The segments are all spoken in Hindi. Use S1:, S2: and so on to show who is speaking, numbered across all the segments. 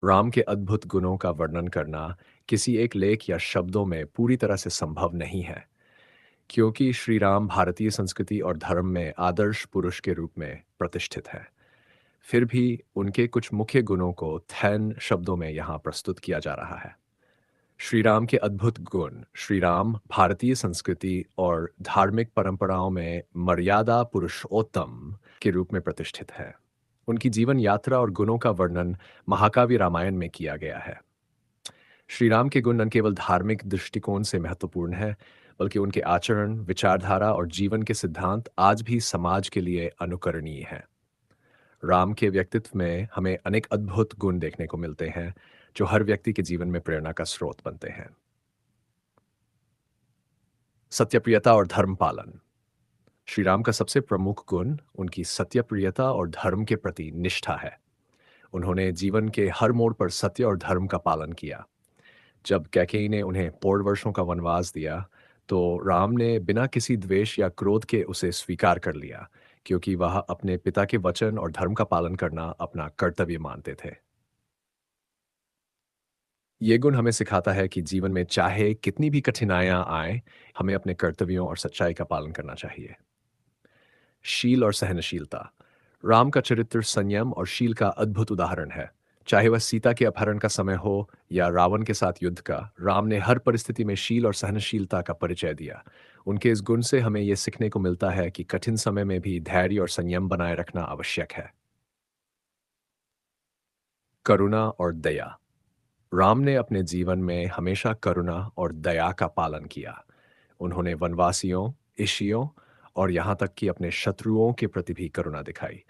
S1: राम के अद्भुत गुणों का वर्णन करना किसी एक लेख या शब्दों में पूरी तरह से संभव नहीं है, क्योंकि श्री राम भारतीय संस्कृति और धर्म में आदर्श पुरुष के रूप में प्रतिष्ठित है। फिर भी उनके कुछ मुख्य गुणों को 10 शब्दों में यहाँ प्रस्तुत किया जा रहा है। श्री राम के अद्भुत गुण। श्री राम भारतीय संस्कृति और धार्मिक परंपराओं में मर्यादा पुरुषोत्तम के रूप में प्रतिष्ठित है। उनकी जीवन यात्रा और गुणों का वर्णन महाकाव्य रामायण में किया गया है। श्री राम के गुण न केवल धार्मिक दृष्टिकोण से महत्वपूर्ण है, बल्कि उनके आचरण, विचारधारा और जीवन के सिद्धांत आज भी समाज के लिए अनुकरणीय हैं। राम के व्यक्तित्व में हमें अनेक अद्भुत गुण देखने को मिलते हैं, जो हर व्यक्ति के जीवन में प्रेरणा का स्रोत बनते हैं। सत्यप्रियता और धर्म पालन। श्री राम का सबसे प्रमुख गुण उनकी सत्यप्रियता और धर्म के प्रति निष्ठा है। उन्होंने जीवन के हर मोड़ पर सत्य और धर्म का पालन किया। जब कैकेयी ने उन्हें 4 वर्षों का वनवास दिया, तो राम ने बिना किसी द्वेष या क्रोध के उसे स्वीकार कर लिया, क्योंकि वह अपने पिता के वचन और धर्म का पालन करना अपना कर्तव्य मानते थे। ये गुण हमें सिखाता है कि जीवन में चाहे कितनी भी कठिनाइयाँ आएँ, हमें अपने कर्तव्यों और सच्चाई का पालन करना चाहिए। शील और सहनशीलता। राम का चरित्र संयम और शील का अद्भुत उदाहरण है। चाहे वह सीता के अपहरण का समय हो या रावण के साथ युद्ध का, राम ने हर परिस्थिति में शील और सहनशीलता का परिचय दिया। उनके इस गुण से हमें यह सीखने को मिलता है कि कठिन समय में भी धैर्य और संयम बनाए रखना आवश्यक है। करुणा और दया। राम ने अपने जीवन में हमेशा करुणा और दया का पालन किया। उन्होंने वनवासियों, ऋषियों और यहाँ तक कि अपने शत्रुओं के प्रति भी करुणा दिखाई।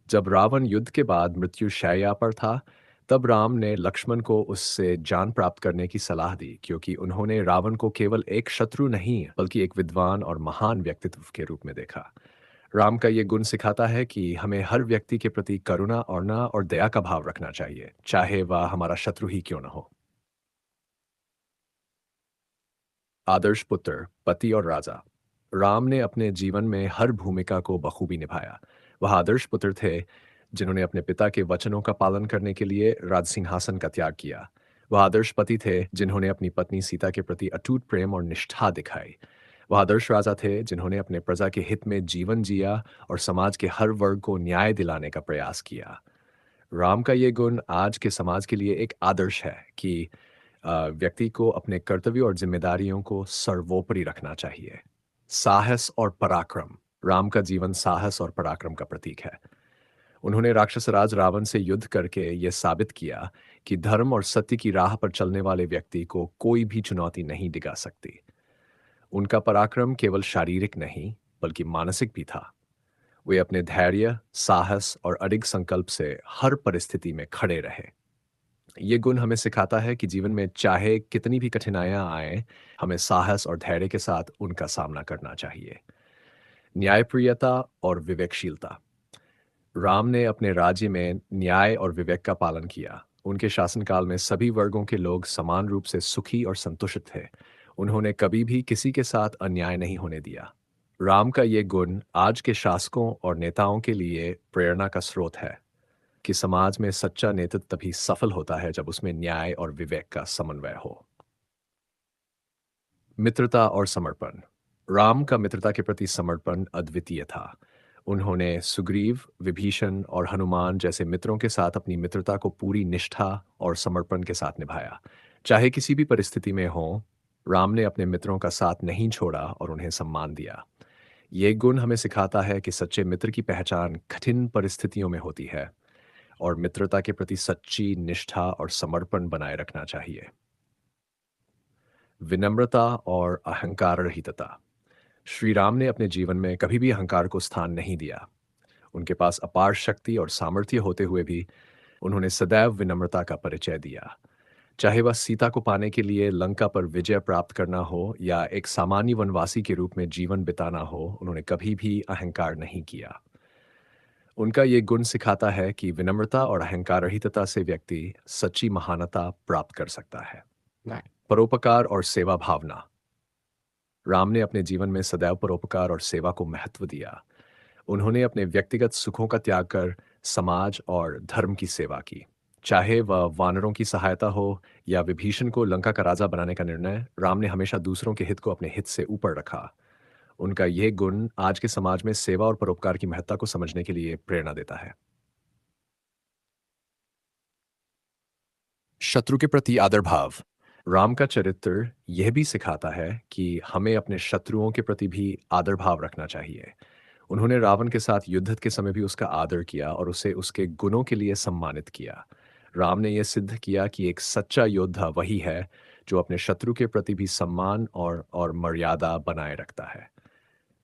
S1: जब रावण युद्ध के बाद मृत्यु शैया पर था, तब राम ने लक्ष्मण को उससे जान प्राप्त करने की सलाह दी, क्योंकि उन्होंने रावण को केवल एक शत्रु नहीं, बल्कि एक विद्वान और महान व्यक्तित्व के रूप में देखा। राम का ये गुण सिखाता है कि हमें हर व्यक्ति के प्रति करुणा और दया का भाव रखना चाहिए, चाहे वह हमारा शत्रु ही क्यों न हो। आदर्श पुत्र, पति और राजा। राम ने अपने जीवन में हर भूमिका को बखूबी निभाया। वह आदर्श पुत्र थे, जिन्होंने अपने पिता के वचनों का पालन करने के लिए राजसिंहासन का त्याग किया। वह आदर्श पति थे, जिन्होंने अपनी पत्नी सीता के प्रति अटूट प्रेम और निष्ठा दिखाई। वह आदर्श राजा थे, जिन्होंने अपने प्रजा के हित में जीवन जिया और समाज के हर वर्ग को न्याय दिलाने का प्रयास किया। राम का ये गुण आज के समाज के लिए एक आदर्श है कि व्यक्ति को अपने कर्तव्यों और जिम्मेदारियों को सर्वोपरि रखना चाहिए। साहस और पराक्रम। राम का जीवन साहस और पराक्रम का प्रतीक है। उन्होंने राक्षस राज रावण से युद्ध करके यह साबित किया कि धर्म और सत्य की राह पर चलने वाले व्यक्ति को कोई भी चुनौती नहीं डिगा सकती। उनका पराक्रम केवल शारीरिक नहीं, बल्कि मानसिक भी था। वे अपने धैर्य, साहस और अडिग संकल्प से हर परिस्थिति में खड़े रहे। ये गुण हमें सिखाता है कि जीवन में चाहे कितनी भी कठिनाइयां आए, हमें साहस और धैर्य के साथ उनका सामना करना चाहिए। न्यायप्रियता और विवेकशीलता। राम ने अपने राज्य में न्याय और विवेक का पालन किया। उनके शासनकाल में सभी वर्गों के लोग समान रूप से सुखी और संतुष्ट थे। उन्होंने कभी भी किसी के साथ अन्याय नहीं होने दिया। राम का ये गुण आज के शासकों और नेताओं के लिए प्रेरणा का स्रोत है कि समाज में सच्चा नेतृत्व तभी सफल होता है जब उसमें न्याय और विवेक का समन्वय हो। मित्रता और समर्पण। राम का मित्रता के प्रति समर्पण अद्वितीय था। उन्होंने सुग्रीव, विभीषण और हनुमान जैसे मित्रों के साथ अपनी मित्रता को पूरी निष्ठा और समर्पण के साथ निभाया। चाहे किसी भी परिस्थिति में हो, राम ने अपने मित्रों का साथ नहीं छोड़ा और उन्हें सम्मान दिया। ये गुण हमें सिखाता है कि सच्चे मित्र की पहचान कठिन परिस्थितियों में होती है और मित्रता के प्रति सच्ची निष्ठा और समर्पण बनाए रखना चाहिए। विनम्रता और अहंकार रहितता। श्री राम ने अपने जीवन में कभी भी अहंकार को स्थान नहीं दिया। उनके पास अपार शक्ति और सामर्थ्य होते हुए भी उन्होंने सदैव विनम्रता का परिचय दिया। चाहे वह सीता को पाने के लिए लंका पर विजय प्राप्त करना हो या एक सामान्य वनवासी के रूप में जीवन बिताना हो, उन्होंने कभी भी अहंकार नहीं किया। उनका ये गुण सिखाता है कि विनम्रता और अहंकार रहितता से व्यक्ति सच्ची महानता प्राप्त कर सकता है। परोपकार और सेवा भावना। राम ने अपने जीवन में सदैव परोपकार और सेवा को महत्व दिया। उन्होंने अपने व्यक्तिगत सुखों का त्याग कर समाज और धर्म की सेवा की। चाहे वह वानरों की सहायता हो या विभीषण को लंका का राजा बनाने का निर्णय, राम ने हमेशा दूसरों के हित को अपने हित से ऊपर रखा। उनका यह गुण आज के समाज में सेवा और परोपकार की महत्ता को समझने के लिए प्रेरणा देता है। शत्रु के प्रति आदर भाव। राम का चरित्र यह भी सिखाता है कि हमें अपने शत्रुओं के प्रति भी आदर भाव रखना चाहिए। उन्होंने रावण के साथ युद्ध के समय भी उसका आदर किया और उसे उसके गुणों के लिए सम्मानित किया। राम ने यह सिद्ध किया कि एक सच्चा योद्धा वही है जो अपने शत्रु के प्रति भी सम्मान और मर्यादा बनाए रखता है।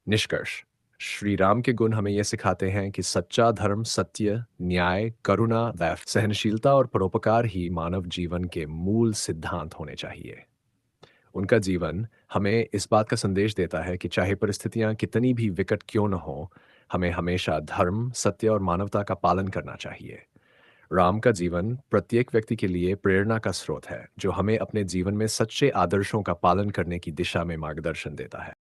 S1: निष्कर्ष। श्री राम के गुण हमें यह सिखाते हैं कि सच्चा धर्म, सत्य, न्याय, करुणा व सहनशीलता और परोपकार ही मानव जीवन के मूल सिद्धांत होने चाहिए। उनका जीवन हमें इस बात का संदेश देता है कि चाहे परिस्थितियां कितनी भी विकट क्यों न हो, हमें हमेशा धर्म, सत्य और मानवता का पालन करना चाहिए। राम का जीवन प्रत्येक व्यक्ति के लिए प्रेरणा का स्रोत है, जो हमें अपने जीवन में सच्चे आदर्शों का पालन करने की दिशा में मार्गदर्शन देता है।